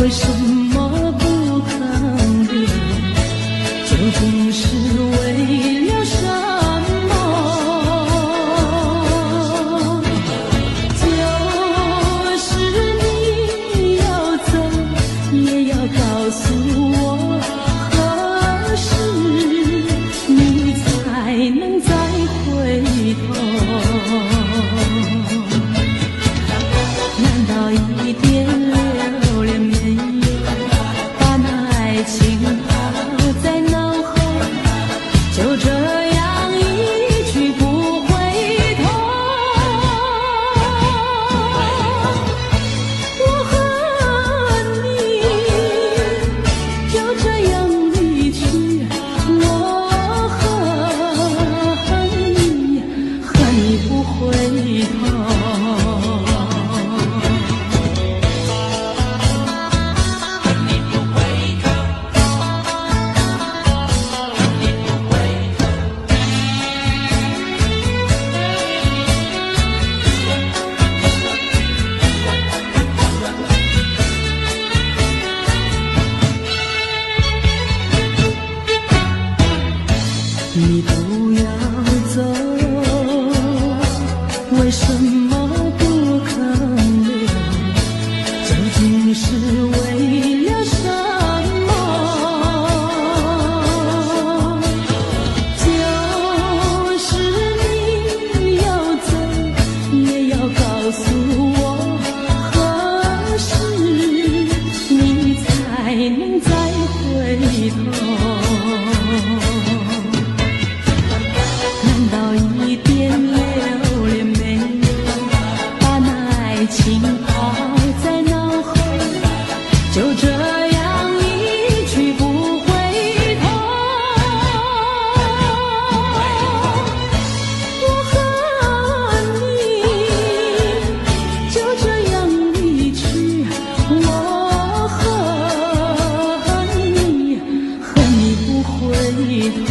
为什么不肯留？究竟是为了什么？就是你要走，也要告诉我，何时你才能再回头？难道一点留恋没有，把那爱情抛在脑后，就这样一去不回头？我恨你，就这样离去，我恨你，恨你不回头。你不要走，为什么不肯留？究竟是为了什么？就是你要走，也要告诉我，何时你才能再回头？难道一点留恋没有，把那爱情抛在脑后，就这样一去不回头？我恨你，就这样离去，我恨你，恨你不回头。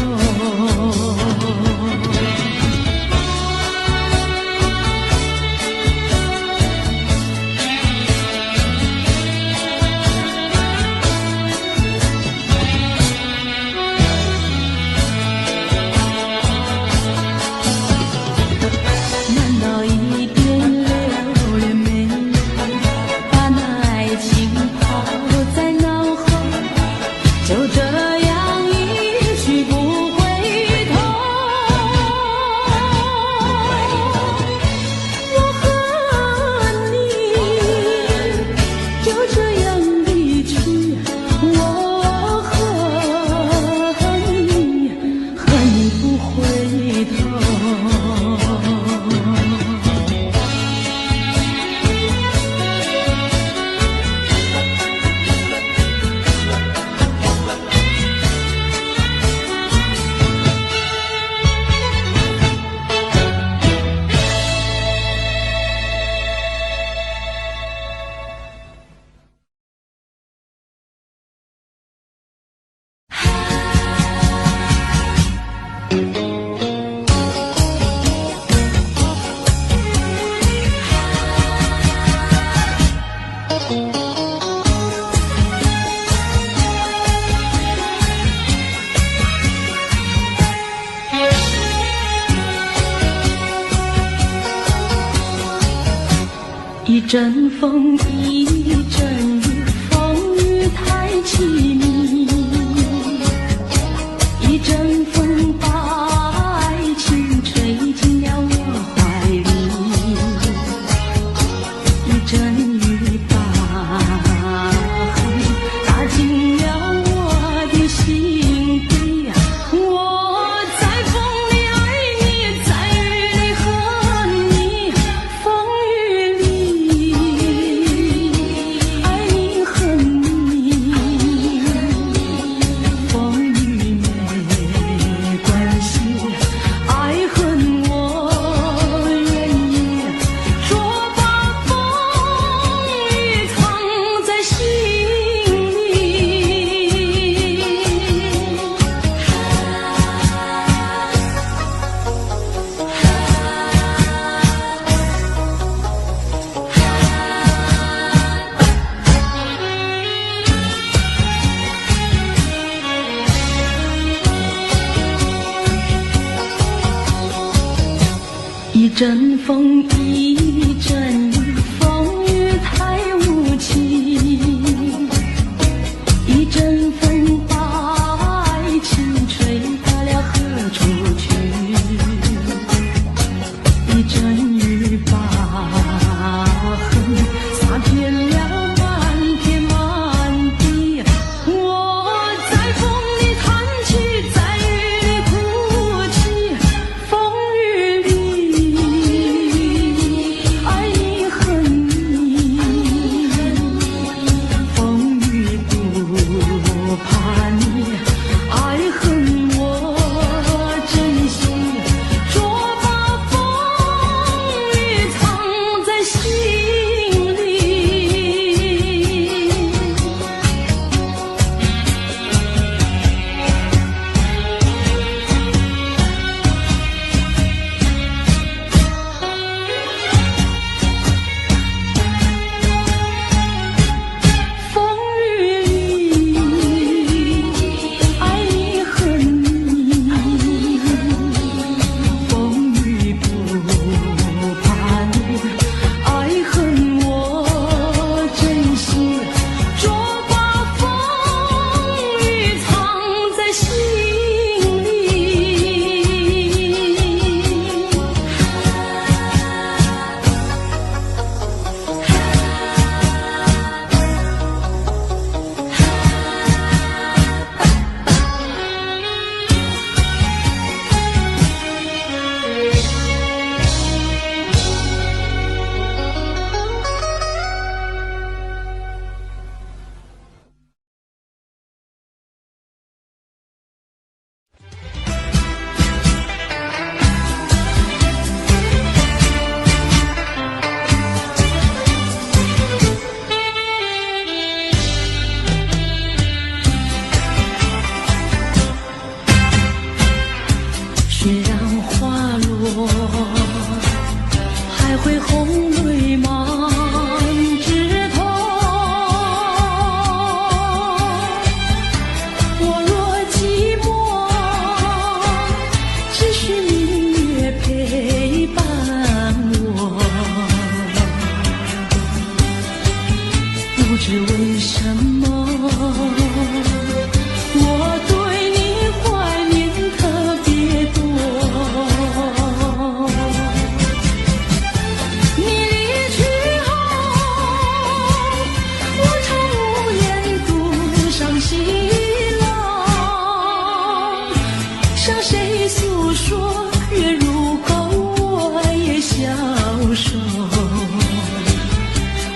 难道一点留恋没有，把那爱情抛在脑后，就这样一去不回头？我恨你，就这样离去，我恨你，恨你不回头。一阵风，一阵雨，风雨太凄迷。一阵风把爱情吹进了我怀里，一阵雨把恨打进了我的心底。我在风里爱你，在雨里恨你，风雨里阵风，一阵雨，风雨太无情。一阵风把爱情吹到了何处去？一阵雨把恨洒遍了满天满地。我在风里弹起，在雨里哭泣，风雨里爱你恨你，风雨不怕你，爱恨我珍惜，捉把风雨藏在心里。风雨里爱你恨你，风雨不怕你，爱恨我珍惜，捉把风雨藏在心里。雪让花落，还会红泪满枝头。我若寂寞，只需明月陪伴我。不知为什么，我对你怀念特别多。你离去后，我常无言独伤心了。向谁诉说，月如钩，我也消瘦。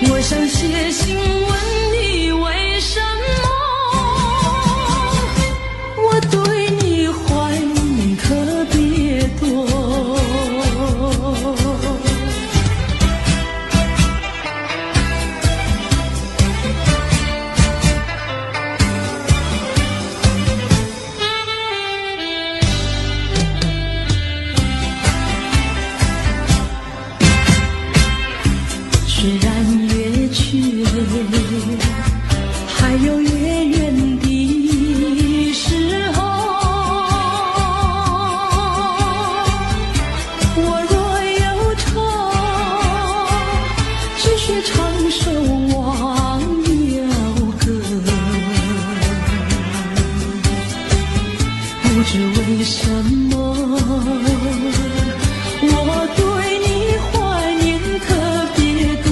我想写信问你为什么，我对你怀念特别多。虽然月去，还有月圆的时候。我若忧愁，只需唱首忘忧歌。不知为什么，我对你怀念特别多。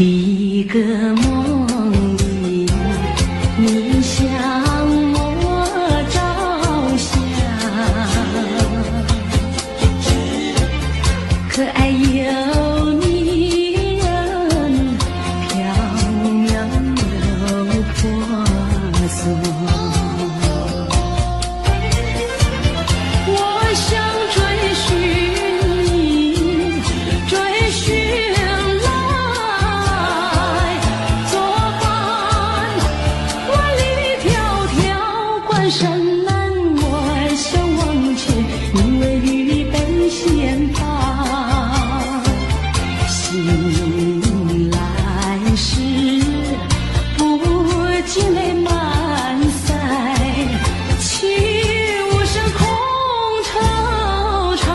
第一个梦里，你向我照相，可爱又迷人，飘渺又婆娑。我想追寻你，追寻来作伴，万里迢迢关山难，我想往前，你为预备先发，醒来时不禁泪满腮，泣无声空惆怅。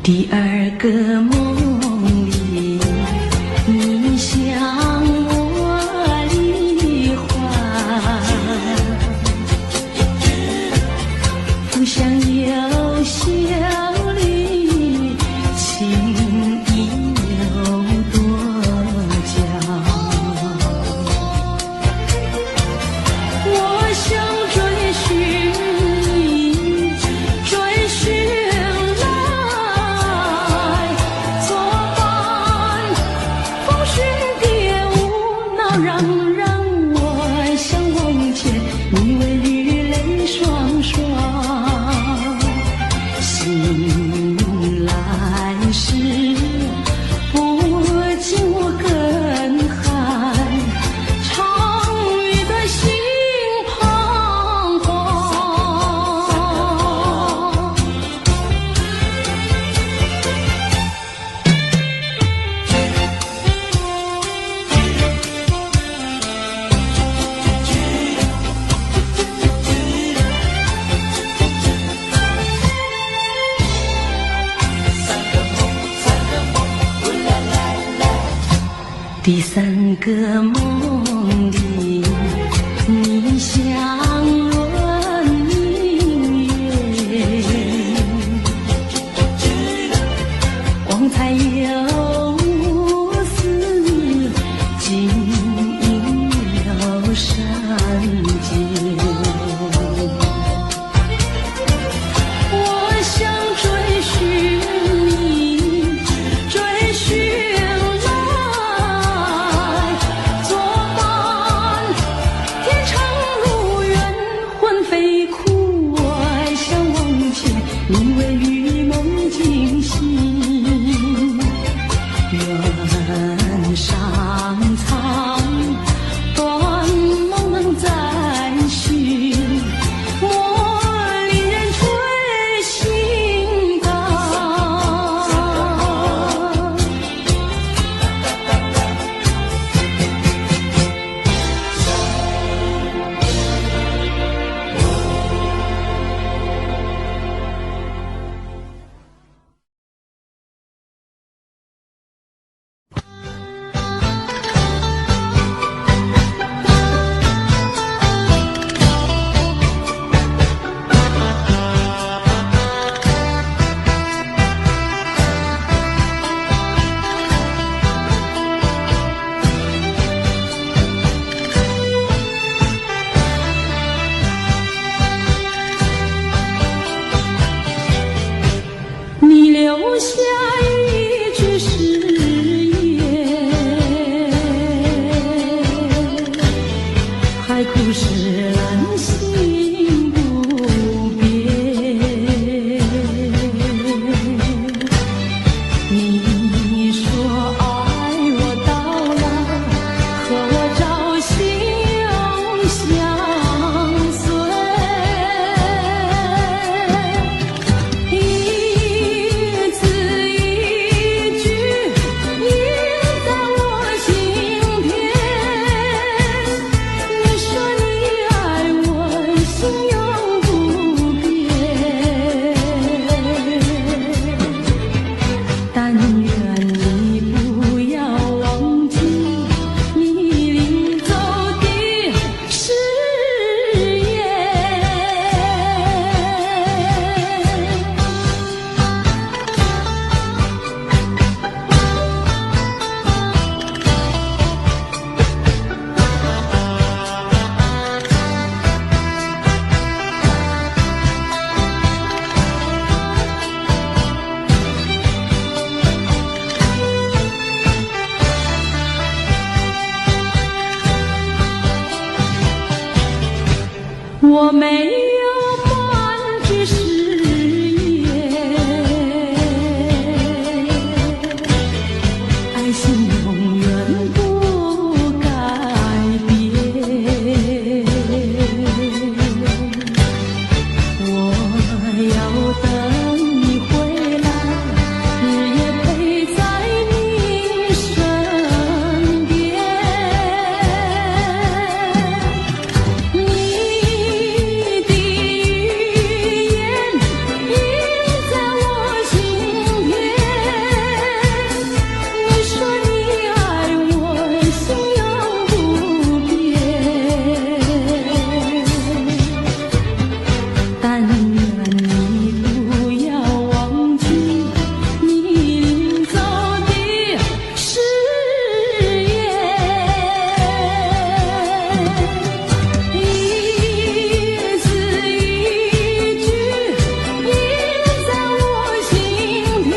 第二个梦里，你向我离欢，不想有笑里，情意有多娇。我想追寻你，追寻来作伴，风雪蝶舞闹嚷嚷，我想往前，你为绿泪双双。醒来时不禁我更寒，长雨的心彷徨。第三个梦里，你向我明月，光彩又无私，晶莹又善洁。我想追寻你，追寻来作伴，天长路远魂飞哭，我想往前，你为玉梦惊醒。原上苍，断梦能再续，莫令人吹心肝。你留下一句誓言，海枯石烂心不变。你说爱我到老，和我朝夕相随。一字一句印在我心田。你说你爱我，心永不变。但愿我没有半句誓言，爱情永远不改变。我要等你回来，日夜陪在你身边。你的语言印在我心田，你说你爱我，心永不变。但愿你不要忘记你临走的誓言，一字一句印在我心田。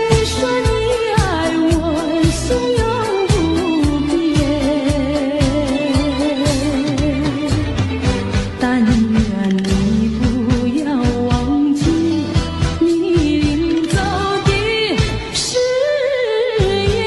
你说你爱我，心永不变。但愿你不要忘记你临走的誓言。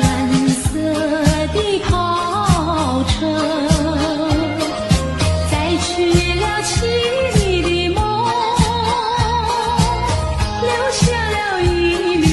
蓝色的跑车载去了凄厉的梦，留下了一缕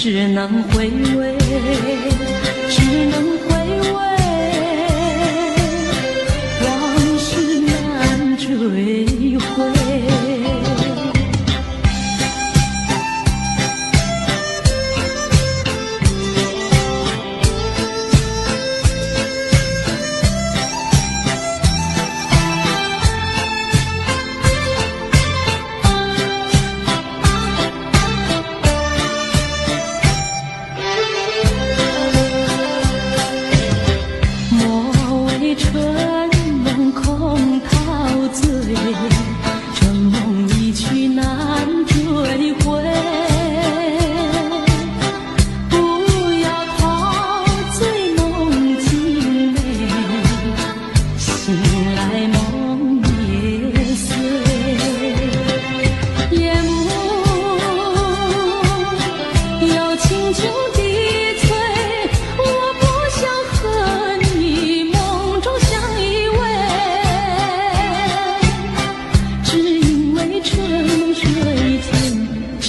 只能回味，只能回味，往事难追回。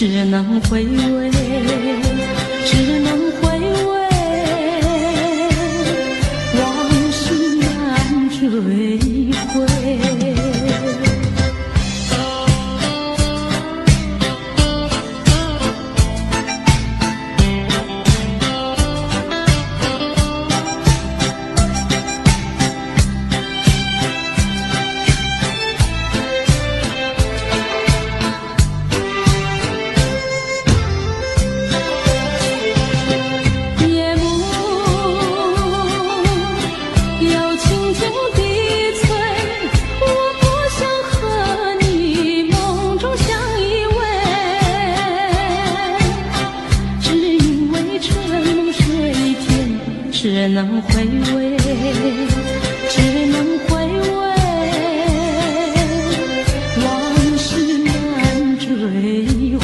只能回味，只能回味，往事难追回。只能回味，只能回味，往事难追回。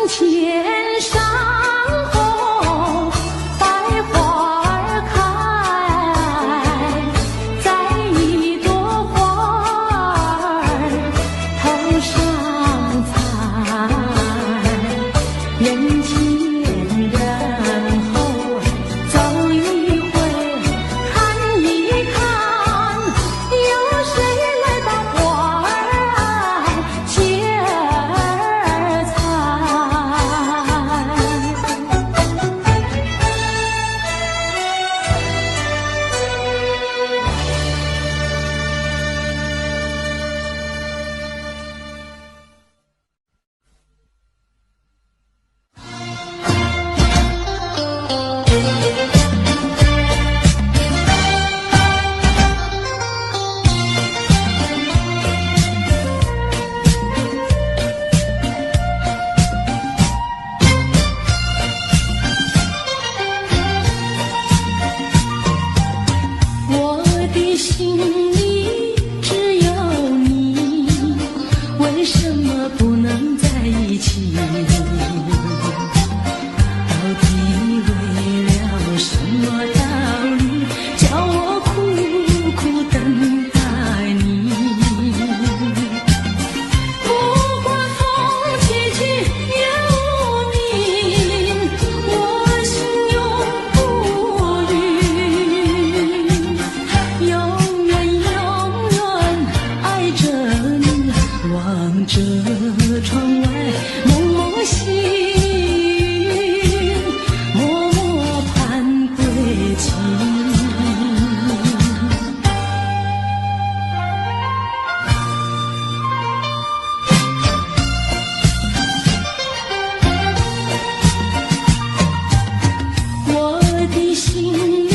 前山后百花儿开，在一朵花儿头上采，人前人后走一回，看一看，有谁来把花儿接儿采？我的心里只有你，为什么不能在一起？到底为了什么道理，叫我苦苦等待你？不管风起起也无名，我心永不渝。永远永远爱着你，望着窗外蒙蒙星，默默盼归期。我的心里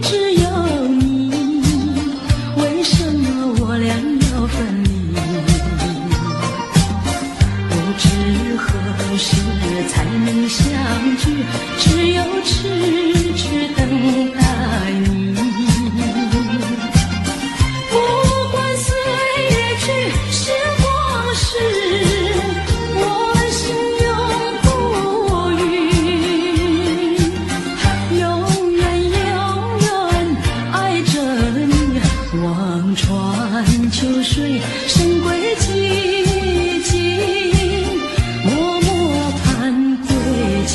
只有你，为什么我俩要分离？不知何时才能相聚，只有痴痴等待你。不管岁月去，时光逝，我心永不渝。永远永远爱着你，望穿秋水，深归寂静，默默盼归期。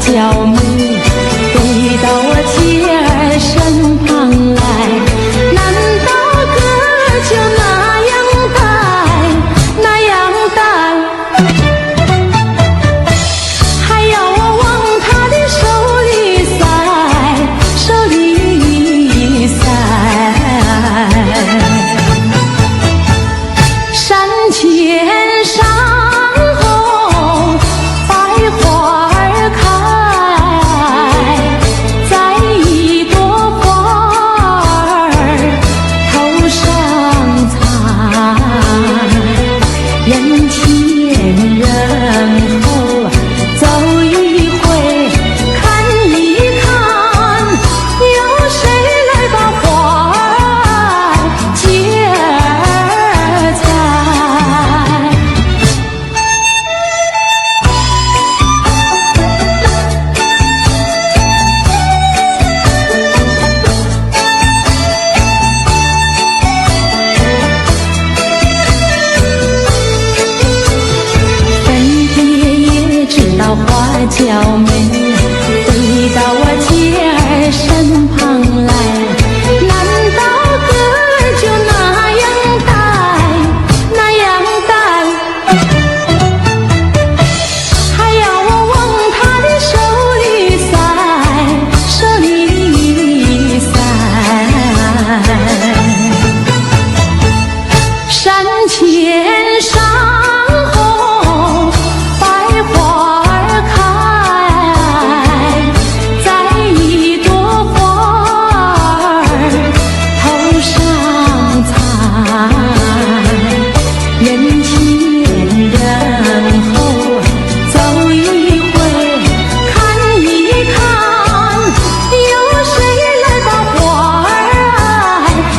娇媚，飞到我妻儿身旁来。难道哥就那样戴，那样戴？还要我往他的手里塞，手里塞。山前山后百花儿开，摘一朵花儿头上采。人前人后走一回，看一看，有谁来把花儿接儿采？粉蝶也知道花娇美，飞到我妻儿身旁来。难道哥就那样戴，那样戴？还要我往他的手里塞，手里塞。山前山后百花儿开，摘一朵花儿头上采。人前人后走一回，看一看，有谁来把花儿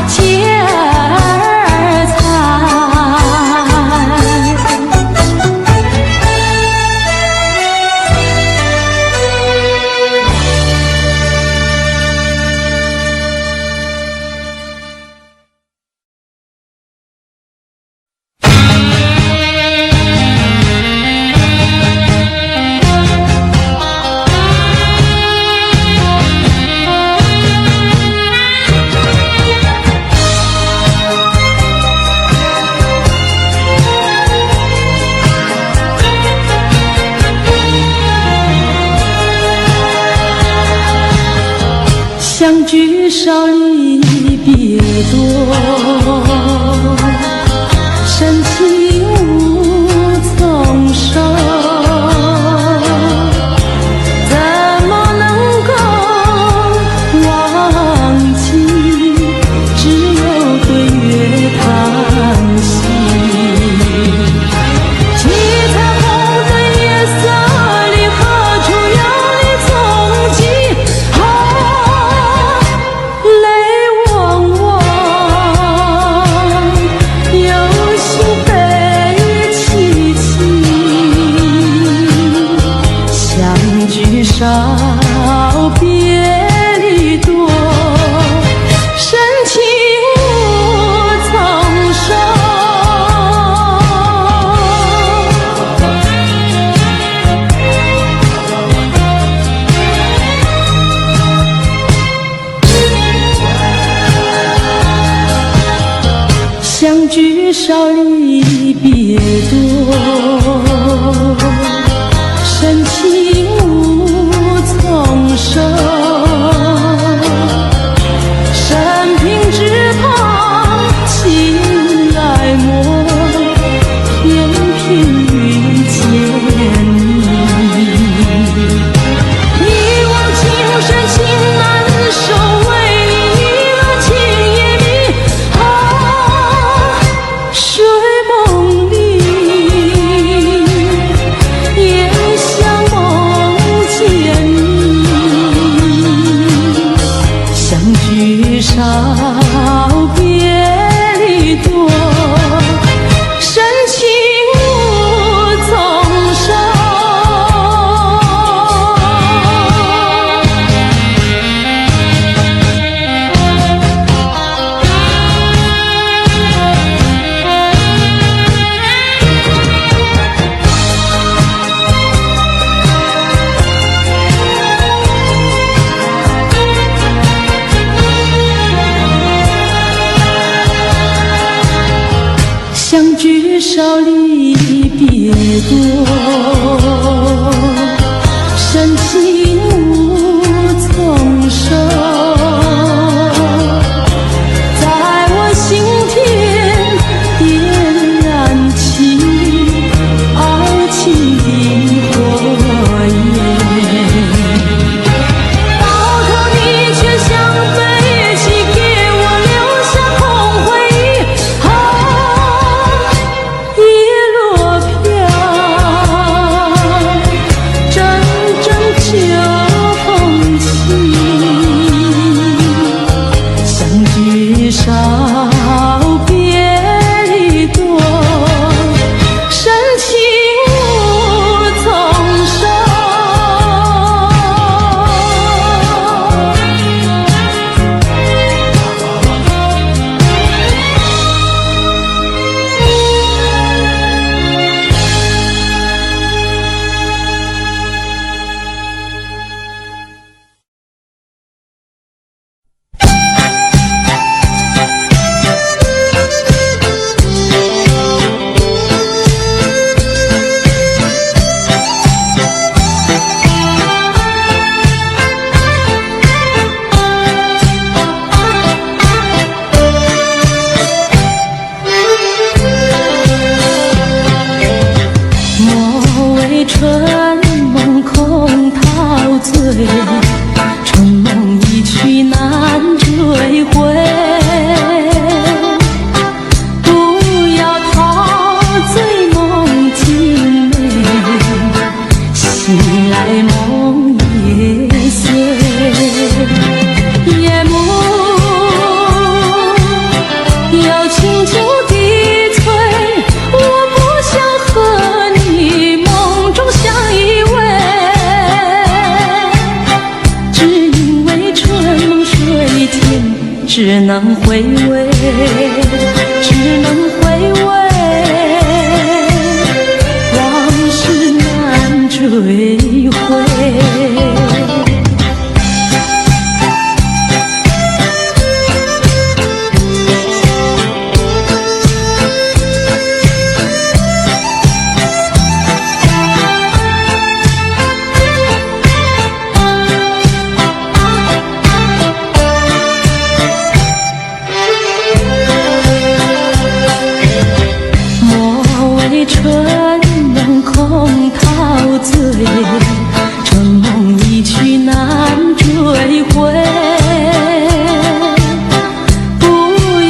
接儿采？相聚少离别多，深情无从收。怎么能够忘记？只有对月叹息。七彩虹的夜色里，何处有你踪迹？泪汪汪，有心悲戚戚。相聚少，别离多，深情无从收。相聚少离别多，深情无从收。生平只盼情来磨，偏偏遇见你。一往情深情难收，为你了情也迷。睡梦里少离别多，深情无从收，在我心田点燃起爱情的火焰，到头你却像飞起，给我留下空回忆。叶落飘，阵阵秋风起，相聚少，别离多，深情无从收。春梦空陶醉，春梦一去难追回。不要陶醉梦境美，醒来梦也碎。夜幕又轻轻低垂，我不想和你梦中相依偎，只因为春梦水天，只能回味，只能回味，往事难追回。春梦空陶醉，春梦一去难追回。不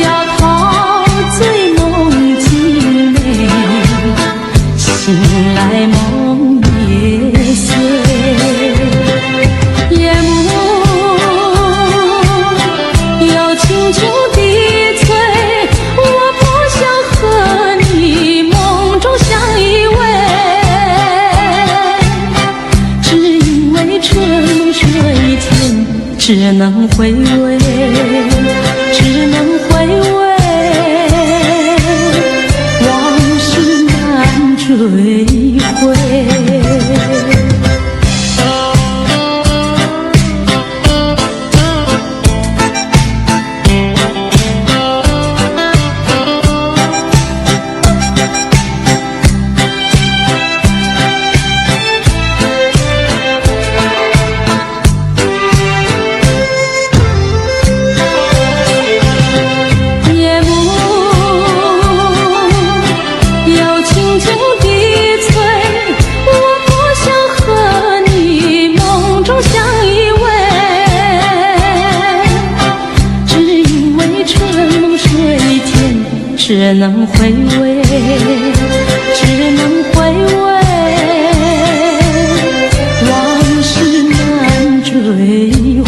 要陶醉梦境美，醒来梦也碎。夜幕又轻轻低垂，我不想和你梦中相依偎，只因为春梦水天，只能回味，只能回味，往事难追回。只能回味，只能回味，往事难追回。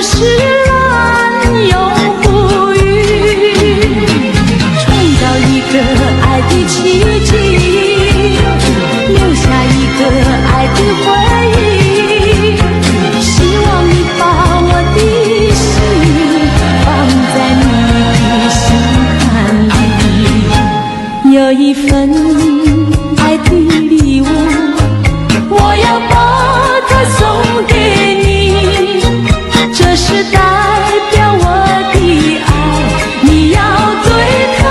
释然永不渝，创造一个爱的奇迹，留下一个爱的回忆。希望你把我的心放在你的心坎里，有一份爱的礼物，我要把它送给你，这是代表我的爱，你要对它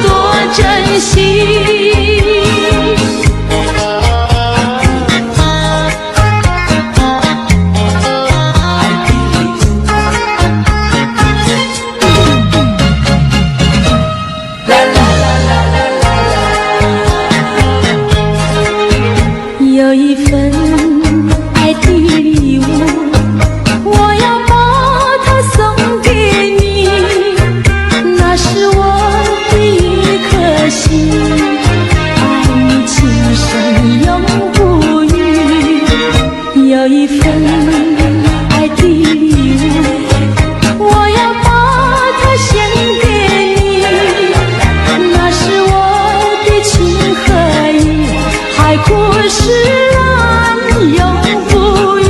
多珍惜。有一份爱的礼物，我要把它送给你，那是我的一颗心，爱你情深永不渝。有一份爱的礼物，我要把它献给你，那是我的情和义，海枯石烂永不渝，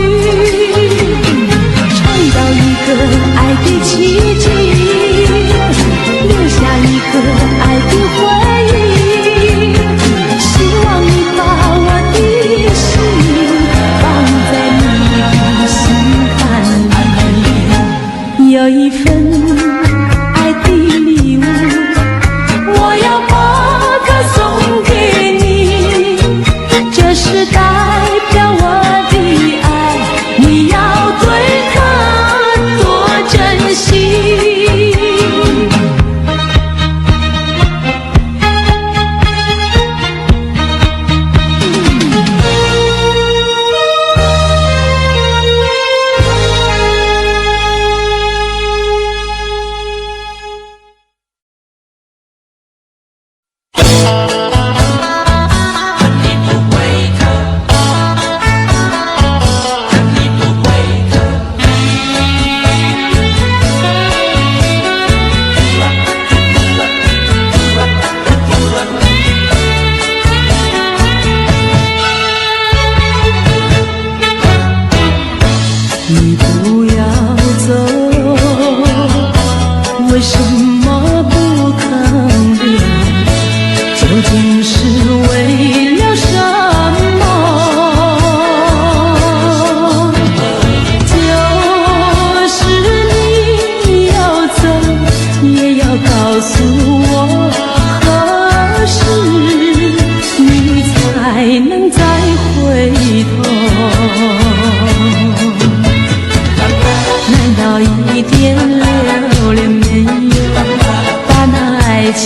创造一个爱的奇迹，留下一个爱的回忆。希望你把我的心放在你的心坎里，有一份爱的礼物，我要把它送给你，这是代表我的爱，你要对它多珍惜。你不要走，为什么不肯留？究竟是为了什么？就是你要走，也要告诉我何时你才能再回头。难道一点留恋没有，把那爱情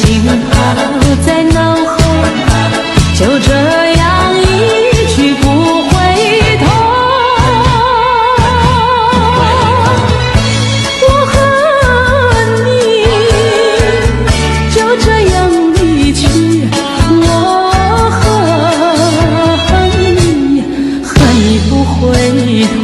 抛在脑后，就这样一去不回头？我和你就这样离去，我恨你不回头。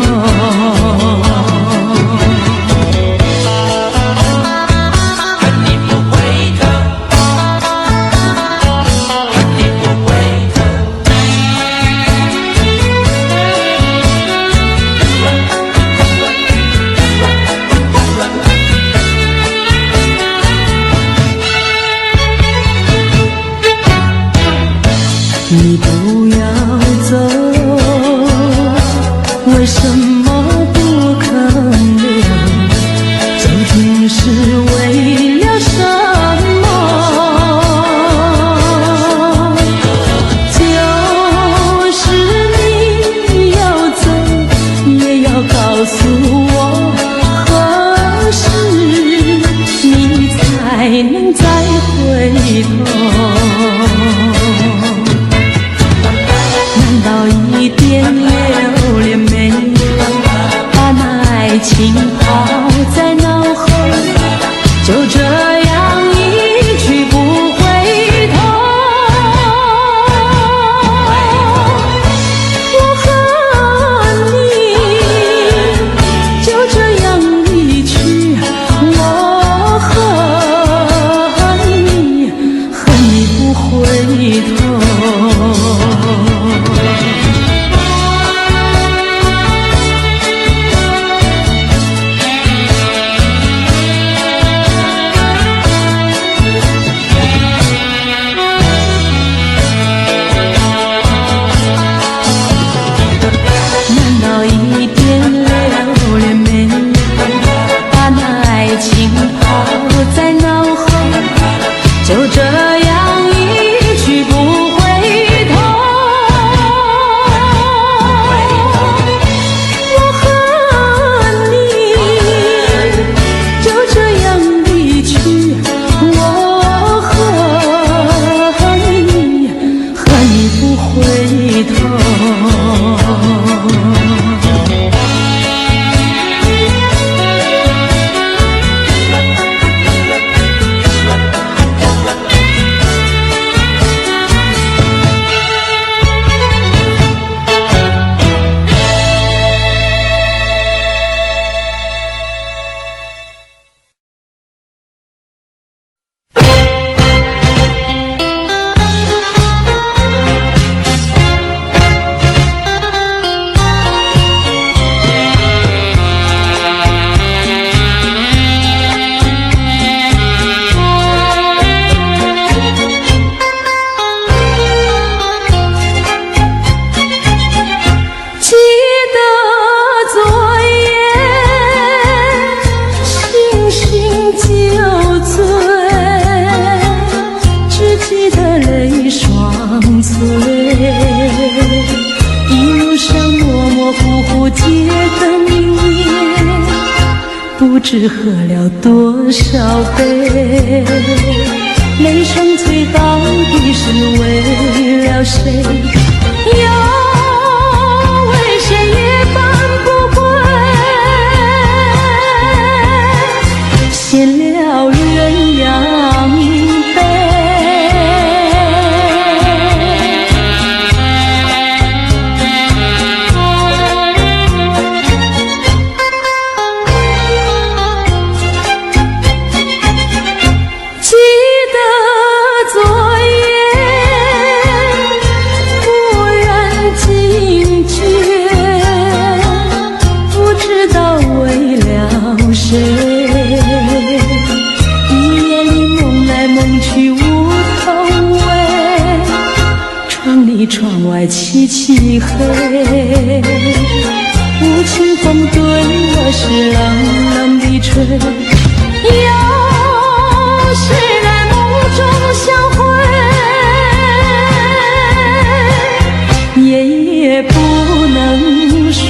你不要走，为什么不肯留？究竟是为了什么？就是你要走，也要告诉我何时你才能再回头？难道一点留恋没有，把那爱情抛在脑后，就这样一去不回头？我和你就这样不知喝了多少杯，泪双垂到底是为了谁？又为谁夜半不归？闲了鸳鸯杯。记得昨夜蓦然惊觉，不知道为了谁，一夜里梦来梦去无头尾，窗里窗外漆漆黑，无情风对我是冷冷地吹，又是在梦中相会，夜夜不能睡。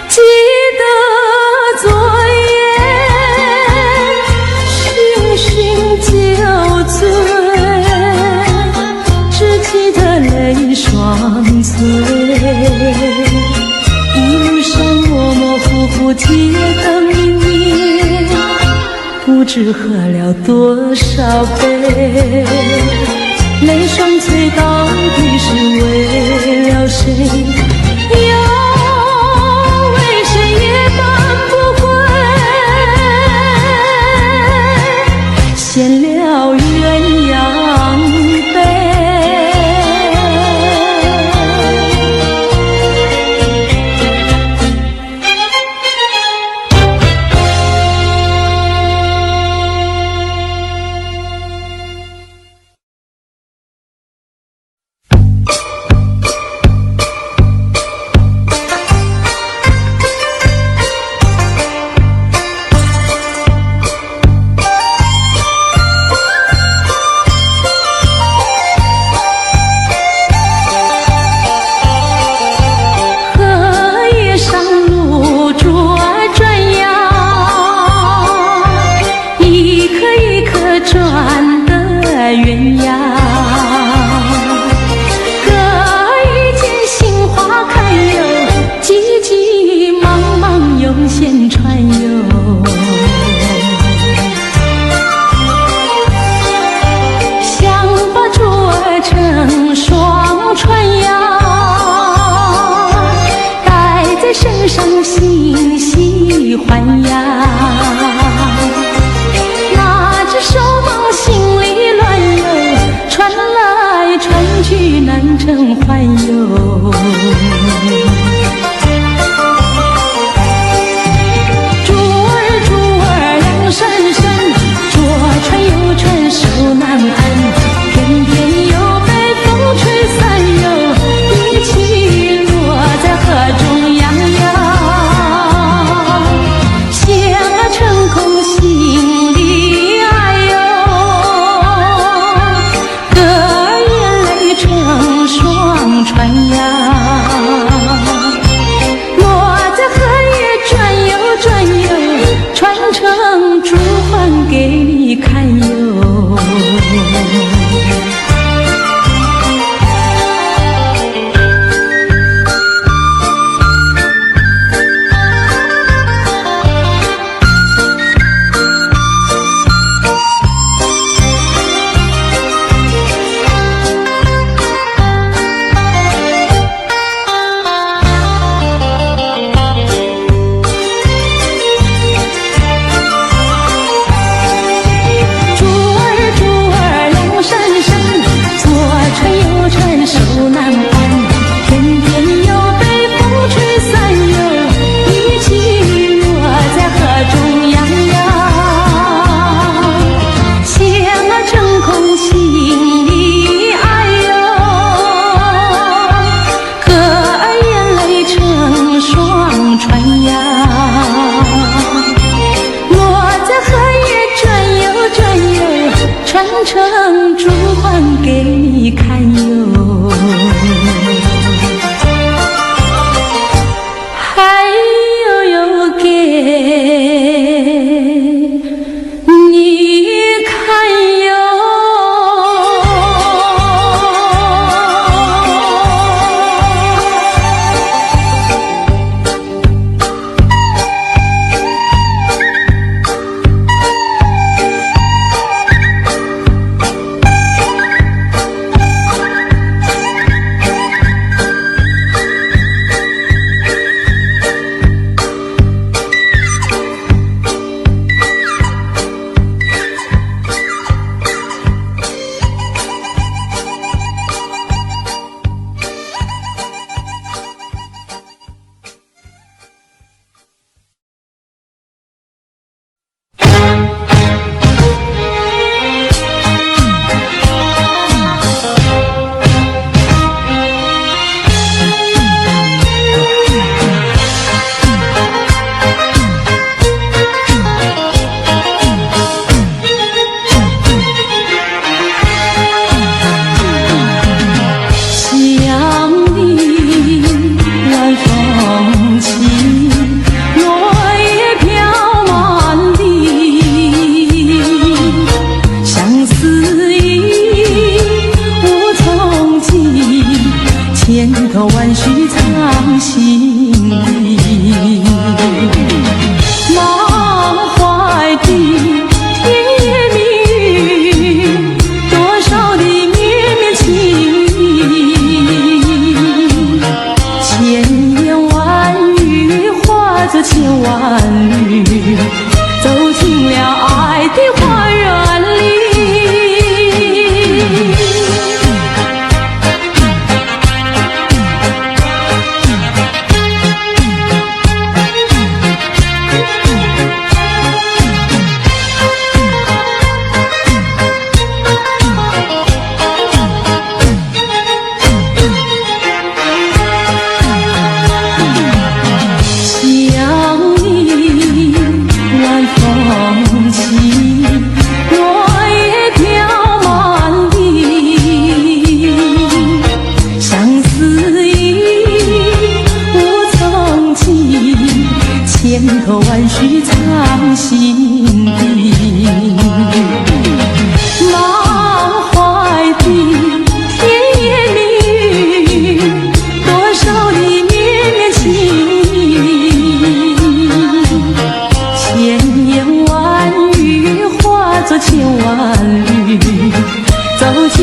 记得昨夜醺醺酒醉，只记得泪双垂，一路上模模糊糊记得明明，不知喝了多少杯，泪双垂到底是为了谁？又为谁夜半不归？闲了鸳鸯杯。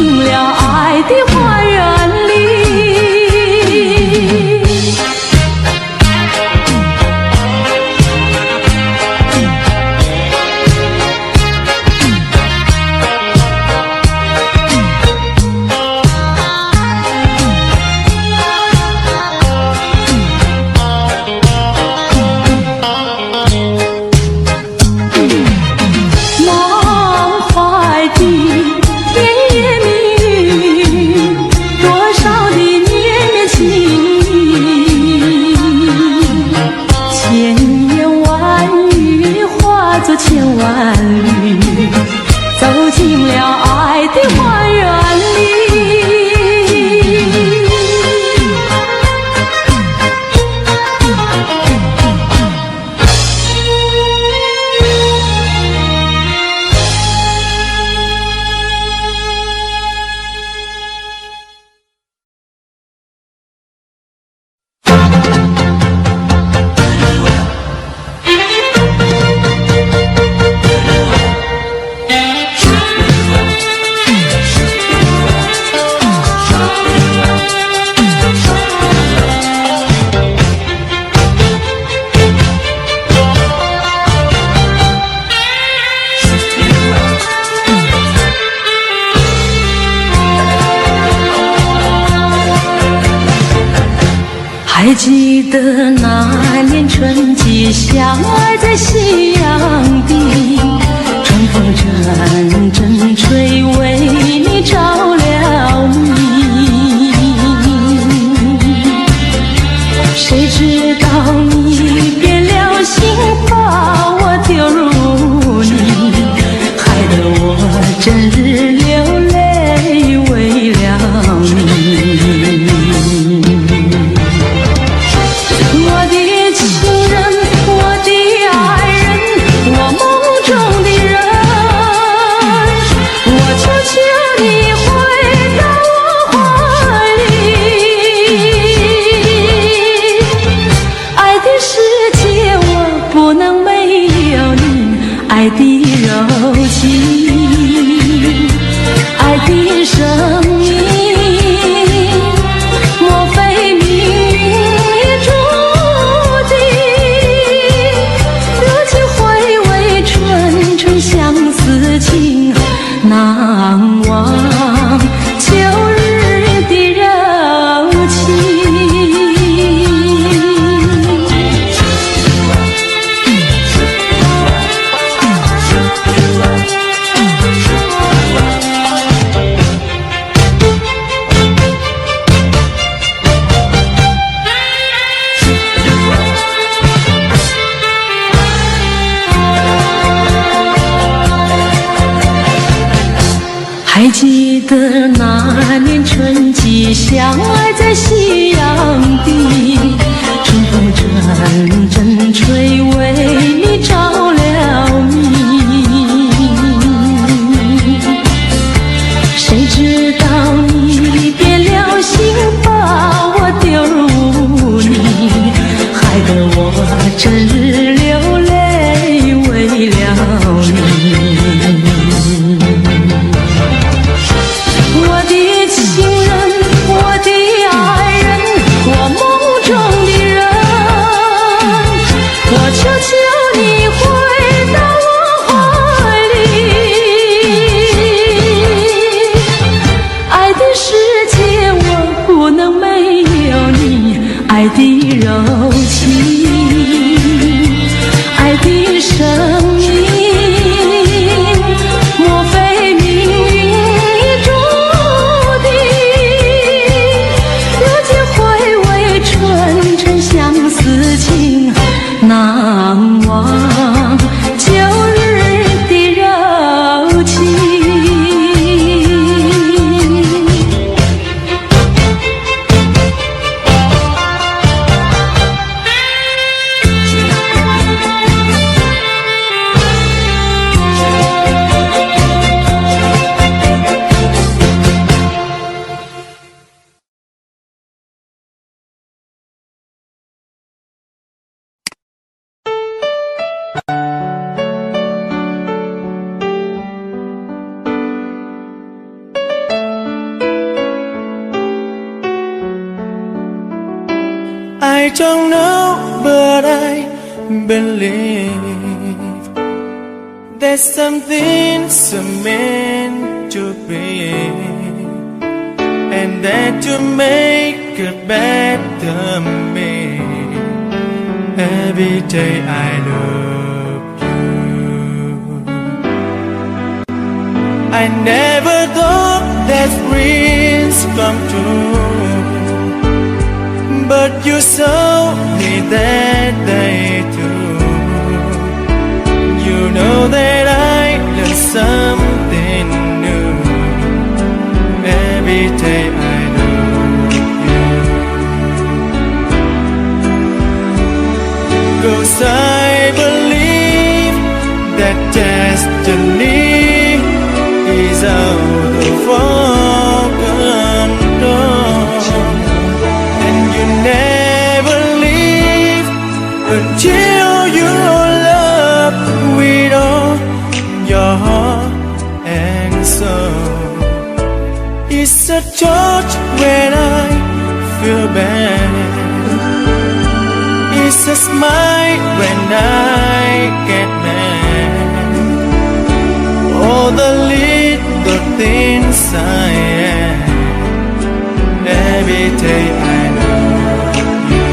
进了爱的花园里。千万缕走进了爱的花园里。还记得那年春季，相爱在夕阳底，春风阵阵吹，为你着了迷。谁知道你变了心，把我丢入泥，害得我整日流泪为了你。爱的柔情，爱的生命，莫非命运注定？如今回味纯纯相思情，难忘旧日的柔情。还记得那年春季，相爱在夕阳底，春风阵阵吹，为你着了迷。谁知道你变了心，把我丢入泥，害得我整日流泪为了你。爱的柔情，爱的生命，莫非命运注定？如今回味纯纯相思情，难忘旧日的柔情。I don't know, but I believe there's something so meant to be, and that to make a better me. Every day I love you. I never thought that dreams come true, but you saw me that day too. You know that I learned something new. Every day I love you. 'Cause I believe that destiny is out of our control, and you never leave until you love with all your heart and soul. It's a touch when I feel bad, it's a smile when I get mad. All the little things I am. Every day I love you.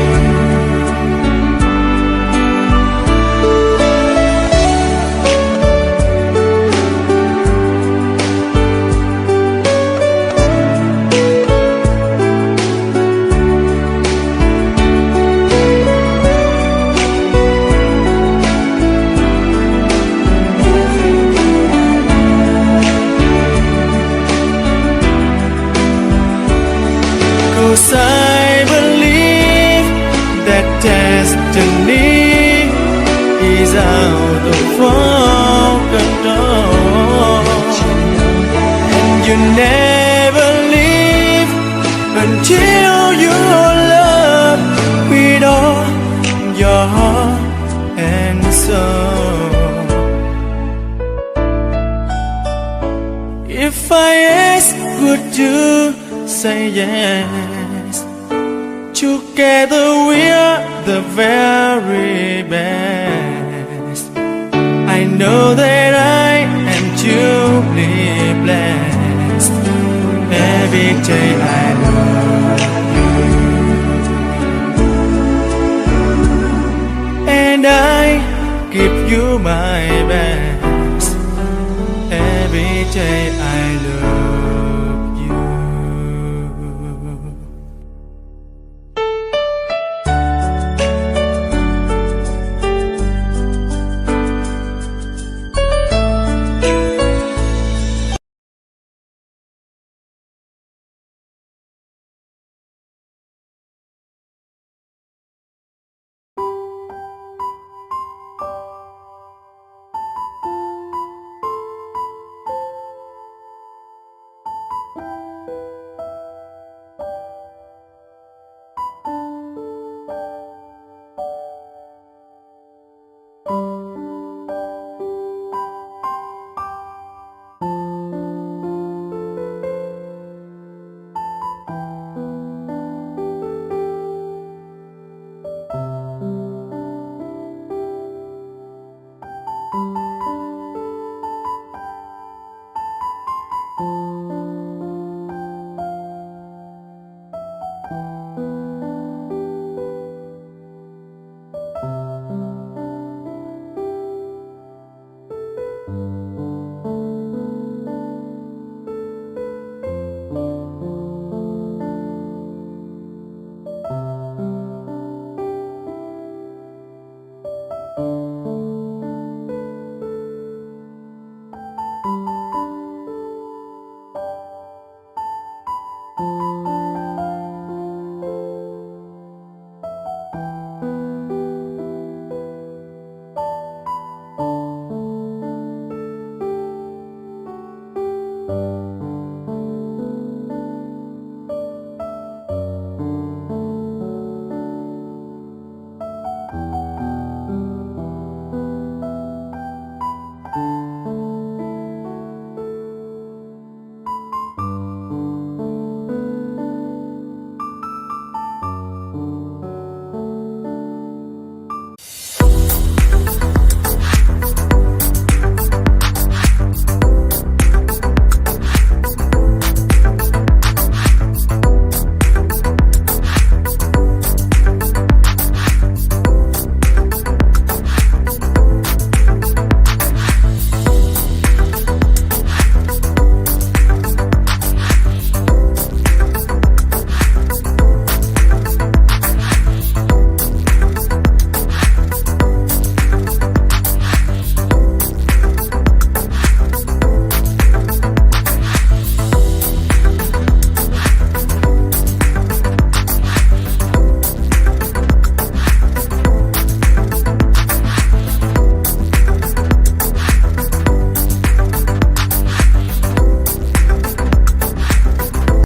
I believe that destiny is out of our control, and you never leave until you love with all your heart and soul. If I ask, would you say yes? Together we are the very best. I know that I am truly blessed. Every day I love you, and I give you my best. Every day I love you.